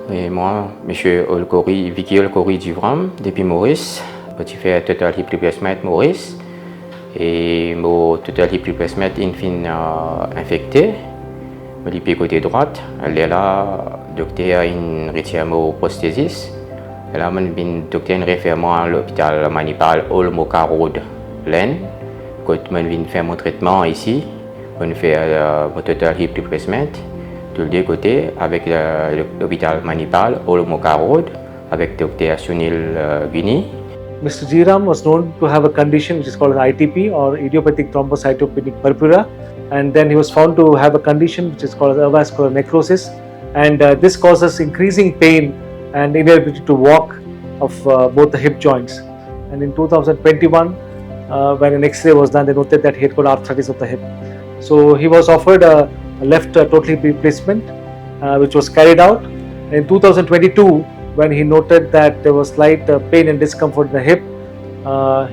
Et moi, Monsieur Halkori, Vicky Halkori Jivram, depuis Maurice. J'ai fait total hip replacement Maurice. Et mon total hip replacement infecté. Le pied côté droite, elle est là, docteur une retire mon prosthésis. Et là, mon docteur réfère moi à l'hôpital Manipal, Olmoka Road, Len. Quand je viens faire mon traitement ici, on fait mon total hip replacement. De deux côtés, avec l'hôpital Manipal, Olmoka Road, avec docteur Sunil Kini. Mr. Jivram was known to have a condition which is called ITP or idiopathic thrombocytopenic purpura, and then he was found to have a condition which is called avascular necrosis, and this causes increasing pain and inability to walk of both the hip joints. And in 2021, when an X-ray was done, they noted that he had got arthritis of the hip. So he was offered a left total hip replacement, which was carried out. In 2022, when he noted that there was slight pain and discomfort in the hip,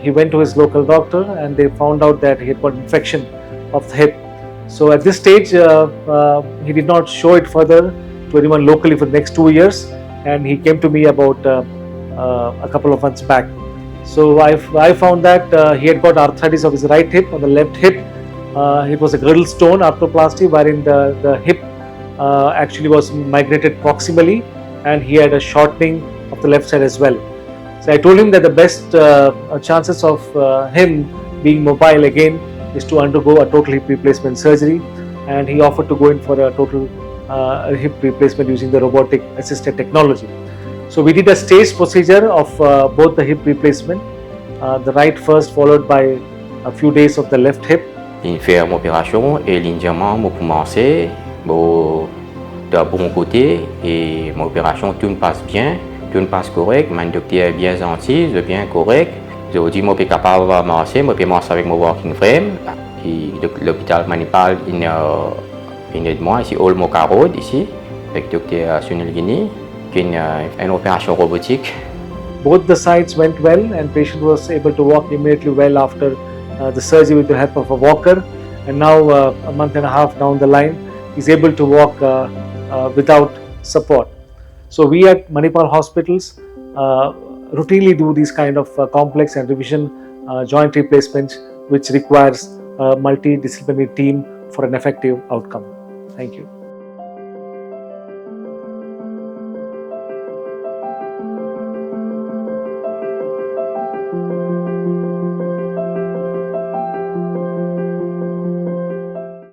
he went to his local doctor and they found out that he had got infection of the hip. So at this stage, he did not show it further to anyone locally for the next 2 years, and he came to me about a couple of months back. So I found that he had got arthritis of his right hip. On the left hip, it was a girdle stone arthroplasty, wherein the hip actually was migrated proximally, and he had a shortening of the left side as well. So I told him that the best chances of him being mobile again is to undergo a total hip replacement surgery, and he offered to go in for a total hip replacement using the robotic-assisted technology. So we did a staged procedure of both the hip replacement, the right first followed by a few days of the left hip. Il fait une opération et l'indiamant m'a commencé de bon côté et mon opération tout passe bien, tout passe correct, mon docteur est bien gentil, bien correct. Je dis moi suis capable de marcher, moi peux marcher avec mon walking frame. Et l'hôpital Manipal il aide moi ici Olmoka Road ici avec docteur Sunil Kini qui est une opération robotique. Both the sides went well and patient was able to walk immediately well after the surgery with the help of a walker, and now a month and a half down the line he's able to walk without support. So we at Manipal hospitals routinely do these kind of complex and revision joint replacements, which requires a multidisciplinary team for an effective outcome. Thank you.